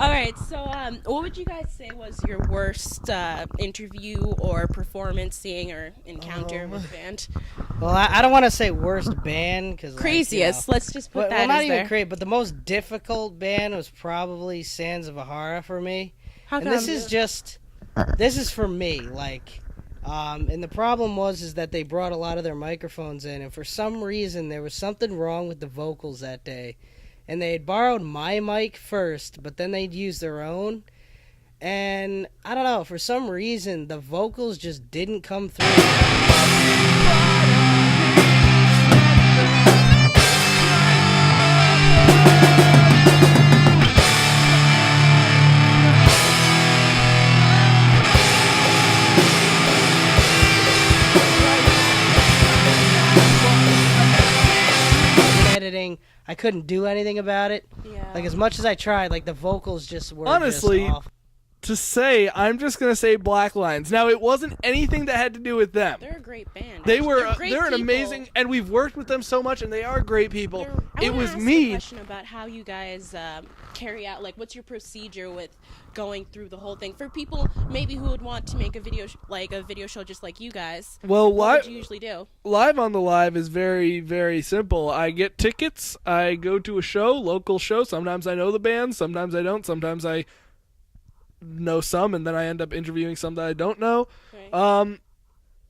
All right, so what would you guys say was your worst interview or performance, seeing or encounter with a band? Well, I don't want to say worst band because Craziest. Let's just put that well, not as even there. crazy, but the most difficult band was probably Sands of Ahara for me. How And come? this is for me, like, and the problem is that they brought a lot of their microphones in, and for some reason there was something wrong with the vocals that day, and they had borrowed my mic first, but then they'd use their own, and I don't know, for some reason the vocals just didn't come through. Editing, I couldn't do anything about it. Yeah. Like, as much as I tried, like, the vocals just were Honestly, just off. to say, I'm just going to say Black Lions. Now, it wasn't anything that had to do with them. They're a great band. They're great an people. amazing, and we've worked with them so much, and they are great people. I It wanna was ask me. a question about how you guys carry out, like, what's your procedure with going through the whole thing for people maybe who would want to make a video a video show just like you guys. Well, What would you usually do? Live on the Live is very, very simple. I get tickets. I go to a show, local show. Sometimes I know the band. Sometimes I don't. Sometimes I know some, and then I end up interviewing some that I don't know. Right.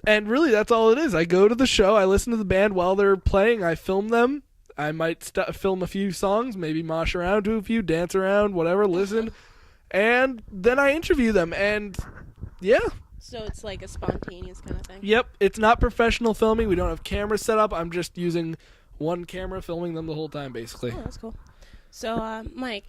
And really, that's all it is. I go to the show. I listen to the band while they're playing. I film them. I might film a few songs, maybe mosh around to a few, dance around, whatever, listen. And then I interview them. And, yeah. So it's like a spontaneous kind of thing? Yep, it's not professional filming. We don't have cameras set up. I'm just using one camera, filming them the whole time, basically. Oh, that's cool. So, Mike,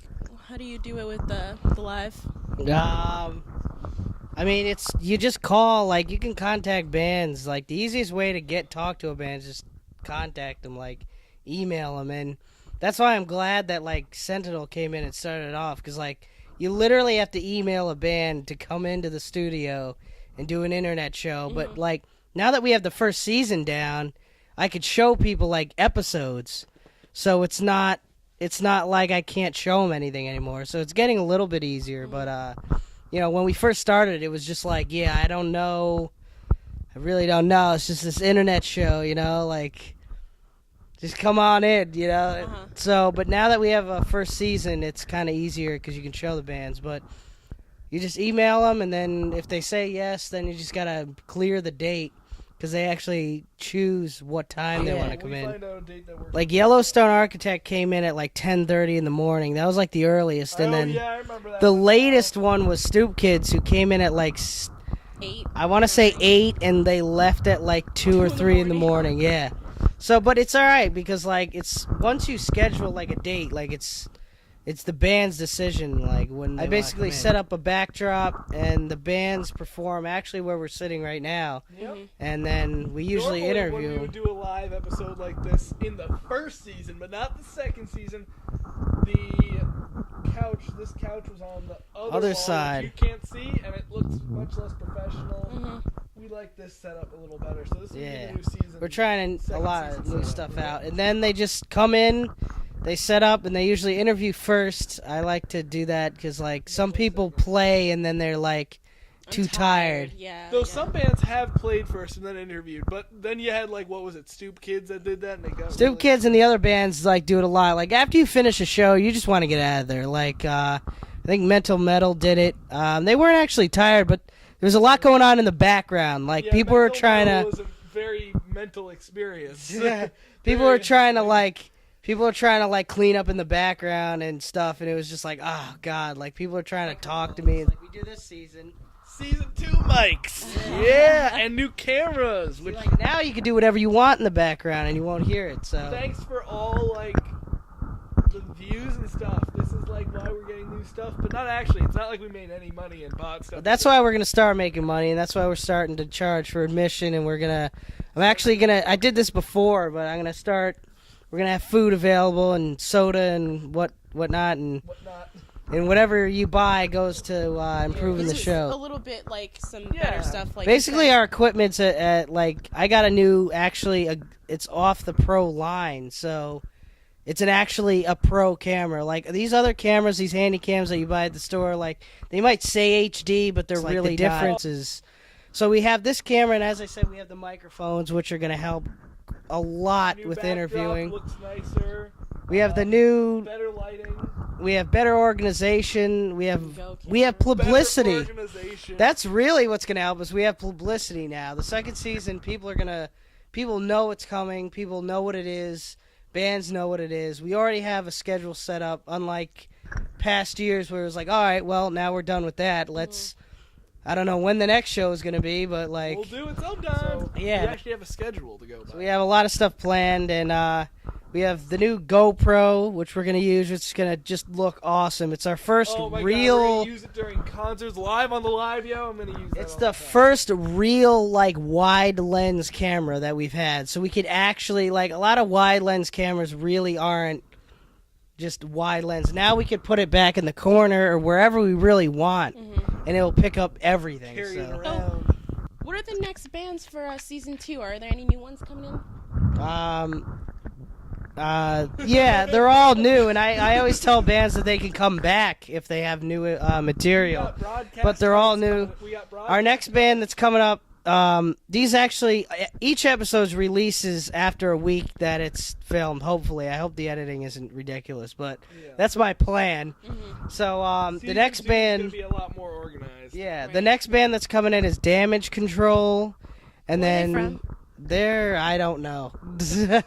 how do you do it with the live? I mean, you just call, like, you can contact bands. Like, the easiest way to talk to a band is just contact them, like, email them. And that's why I'm glad that, like, Sentinel came in and started it off, because, like, you literally have to email a band to come into the studio and do an internet show. Mm-hmm. But, like, now that we have the first season down, I could show people, like, episodes. So it's not like I can't show them anything anymore. So it's getting a little bit easier. But, you know, when we first started, it was just like, yeah, I don't know. I really don't know. It's just this internet show, you know, like, just come on in, you know. Uh-huh. So, but now that we have a first season, it's kind of easier because you can show the bands. But you just email them, and then if they say yes, then you just got to clear the date because they actually choose what time they want to come in. Find out a date that works. Like, Yellowstone Architect came in at like 10:30 in the morning. That was like the earliest. And then yeah, I remember that. the latest one was Stoop Kids, who came in at like 8. I want to say 8, and they left at like 2 or 3 in the morning. Yeah. So, but it's all right because, like, it's once you schedule like a date, like it's the band's decision. Like, when I basically set up a backdrop and the bands perform actually where we're sitting right now, Yep. and then we usually Normally, interview. when we would do a live episode like this in the first season, but not the second season, this couch was on the other wall, side. which you can't see, and it looks much less professional. Mm-hmm. We like this setup a little better, so this will be Yeah. the new season. We're trying a Second lot of season new setup, stuff yeah. out, and then they just come in. They set up, and they usually interview first. I like to do that because, like, some people play and then they're like too tired. Yeah. Though yeah. some bands have played first and then interviewed, but then you had, like, what was it, Stoop Kids that did that, and they got Stoop really... Kids and the other bands like do it a lot. Like, after you finish a show, you just want to get out of there. Like, I think Mental Metal did it. They weren't actually tired, but there was a lot going on in the background. Like, Yeah, people were Mental trying Metal to. was a very mental experience. Yeah, people were trying to like clean up in the background and stuff, and it was just like, oh god, like people are trying to talk to me. Like, we do this season. Season 2 mics. Yeah, and new cameras. Which, Like, now you can do whatever you want in the background and you won't hear it. So thanks for all, like, the views and stuff. This is, like, why we're getting new stuff. But not actually. It's not like we made any money and bought stuff. that's why we're gonna start making money, and that's why we're starting to charge for admission. And I did this before, but I'm gonna start. We're gonna have food available and soda and whatnot, and whatever you buy goes to improving This the is show. a little bit like some Yeah. better stuff. Like Basically, you said. our equipment's like, I got a new, it's off the pro line, so it's an actually a pro camera. Like these other cameras, these handy cams that you buy at the store, like they might say HD, but they're really the difference is. So we have this camera, and as I said, we have the microphones, which are going to help a lot with interviewing. Looks nicer. We have the new. Better lighting. We have better organization. We have publicity. Better organization. That's really what's going to help us. We have publicity now. The second season, people know it's coming. People know what it is. Bands know what it is. We already have a schedule set up, unlike past years where it was like, all right, well, now we're done with that. Let's, I don't know when the next show is going to be, but like. We'll do it sometime. So, yeah. We actually have a schedule to go by. So we have a lot of stuff planned, and we have the new GoPro, which we're going to use, which is going to just look awesome. It's our first real. God, we're gonna use it during concerts, live on the live, yo. I'm going to use it. It's the first real, like, wide lens camera that we've had. So we could actually, like, a lot of wide lens cameras really aren't just wide lens. Now we could put it back in the corner or wherever we really want, and it'll pick up everything. Carry it So. around. What are the next bands for season 2? Are there any new ones coming in? Yeah, they're all new, and I always tell bands that they can come back if they have new material. But they're all new. Our next band that's coming up, these actually, each episode releases after a week that it's filmed, hopefully. I hope the editing isn't ridiculous, but that's my plan. So the next band is going to be a lot more organized. Yeah, the next band that's coming in is Damage Control, and Where are they then from? there, I don't know. No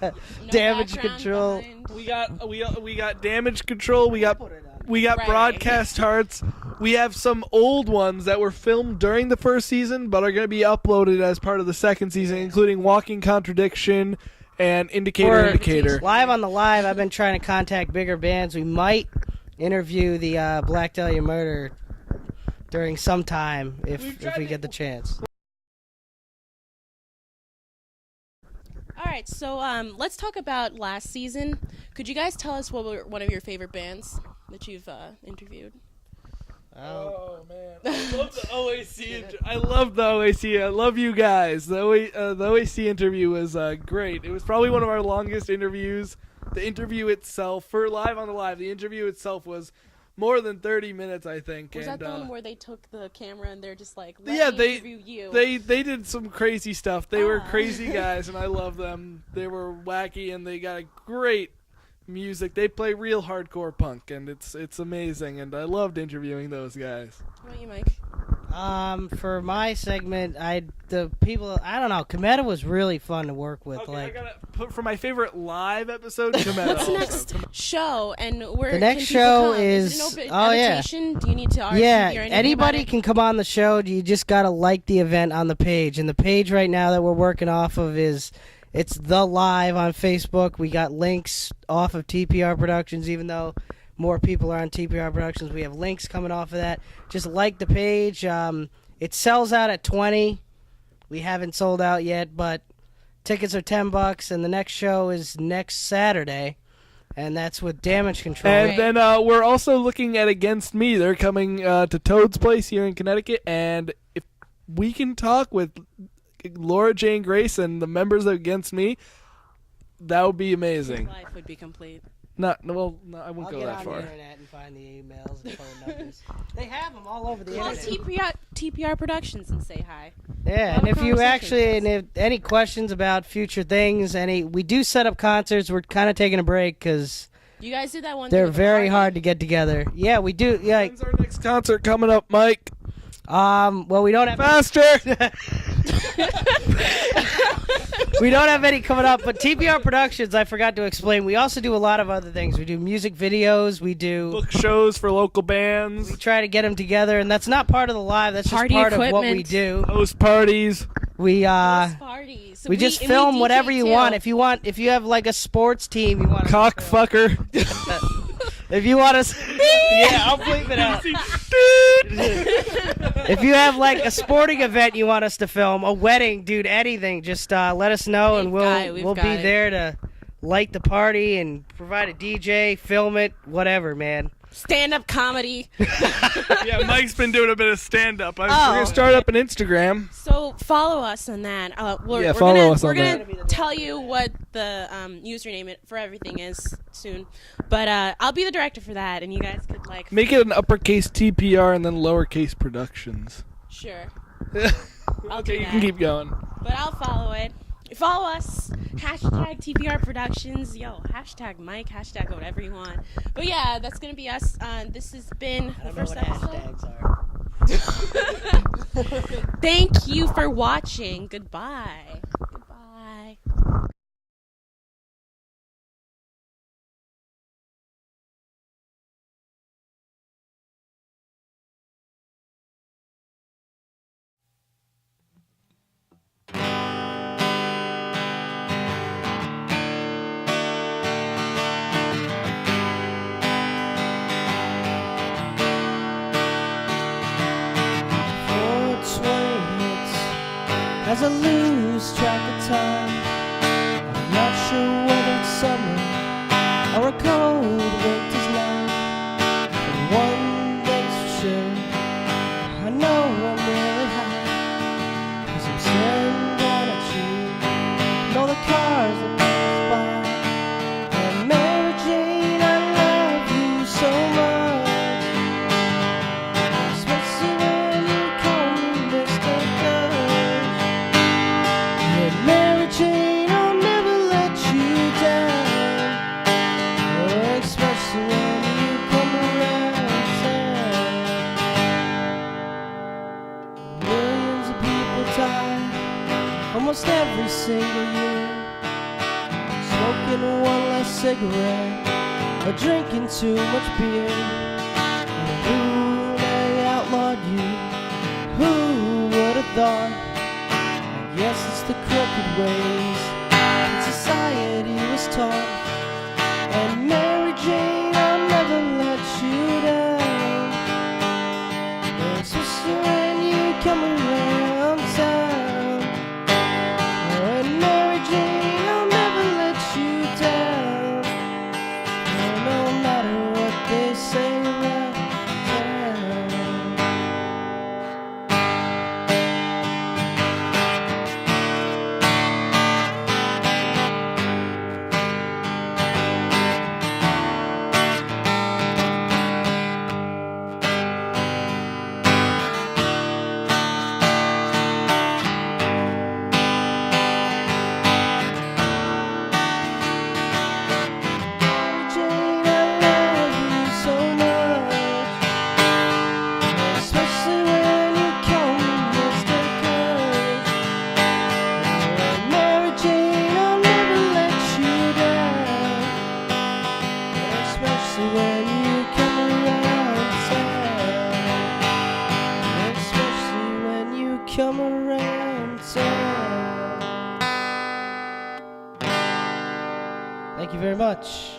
Damage background Control. behind? We got Damage Control. We got Right. Broadcast Hearts. We have some old ones that were filmed during the first season, but are going to be uploaded as part of the second season, including Walking Contradiction and Indicator. Live on the live, I've been trying to contact bigger bands. We might interview the Black Dahlia Murder during some time if we get the chance. All right, so let's talk about last season. Could you guys tell us what were one of your favorite bands that you've interviewed? Oh man, I love the OAC. I love the OAC. I love you guys. The OAC interview was great. It was probably one of our longest interviews. The interview itself, for Live on the Live, the interview itself was more than 30 minutes, I think. Was that the one where they took the camera and they're just like, Let me they interview you? They did some crazy stuff. They were crazy guys, and I love them. They were wacky, and they got a great music. They play real hardcore punk, and it's amazing. And I loved interviewing those guys. What about you, Mike? For my segment, I don't know. Cometa was really fun to work with. Okay, like I gotta put for my favorite live episode. Cometa. What's the next show? And where The next can people show come? is- it an open oh, yeah. invitation? Do you need to RSVP or yeah, anything anybody about it? can come on the show. You just gotta like the event on the page, and the page right now that we're working off of it's the live on Facebook. We got links off of TPR Productions, even though more people are on TPR Productions. We have links coming off of that. Just like the page. It sells out at 20. We haven't sold out yet, but tickets are $10, and the next show is next Saturday, and that's with Damage Control. And then we're also looking at Against Me. They're coming to Toad's Place here in Connecticut, and if we can talk with Laura Jane Grace and the members of Against Me, that would be amazing. Life would be complete. No, I won't go that I'll far. get on the internet and find the emails and phone numbers. They have them all over the Call internet. TPR Productions and say hi. Yeah, Have and a if you conversation actually, with us. and if any questions about future things, we do set up concerts. We're kind of taking a break because You guys did that one. they're thing with the very party. hard to get together. Yeah, we do. Yeah, When's our next concert coming up, Mike? well, we don't have Faster! we don't have any coming up, but TPR Productions, I forgot to explain. We also do a lot of other things. We do music videos. We Book shows for local bands. try to get them together, and that's not part of the live. That's Party just part of what we equipment. do. Host parties. We Host parties. So we just and film DJ whatever you too. want. If you have like a sports team, you want to Cockfucker. If you want to, yeah, I'll bleep it out. If you have like a sporting event you want us to film, a wedding, dude, anything, just let us know, and we'll be there to light the party and provide a DJ, film it, whatever, man. stand-up comedy. Yeah, Mike's been doing a bit of stand-up. We're Oh. gonna start up an Instagram. So follow us on that. Yeah, follow us on We're that. gonna tell you what the username for everything is soon. But I'll be the director for that, and you guys could like Make it an uppercase TPR and then lowercase Productions. sure. I'll Okay, do you that. can keep going. But I'll follow it. Follow us. Hashtag TPR Productions. Yo, hashtag Mike. Hashtag whatever you want. But yeah, that's gonna be us. This has been I the don't know first what episode. hashtags are. Thank you for watching. Goodbye. Goodbye. As I lose track of time, I'm not sure whether it's summer or a cold winter's night. But one thing's for sure, I know I'm really high, 'cause I'm staring down at you and all the cars that pass by. And Mary Jane, I love you so much, especially when you call me Mr. Good. Mary Jane, I'll never let you down, especially when you come around town. Millions of people die almost every single year, smoking one less cigarette or drinking too much beer. And who they outlawed you? Who would have thought? Yes, it's the crooked ways that society was taught. And Mary Jane, I'll never let you down, especially when you come around town. And Mary Jane, I'll never let you down, no matter what they say around town. Jane, I love you so much, especially when you call me Mr. Good. Mary Jane, I'll never let you down, especially when you come around town, especially when you come around town. Thank you very much.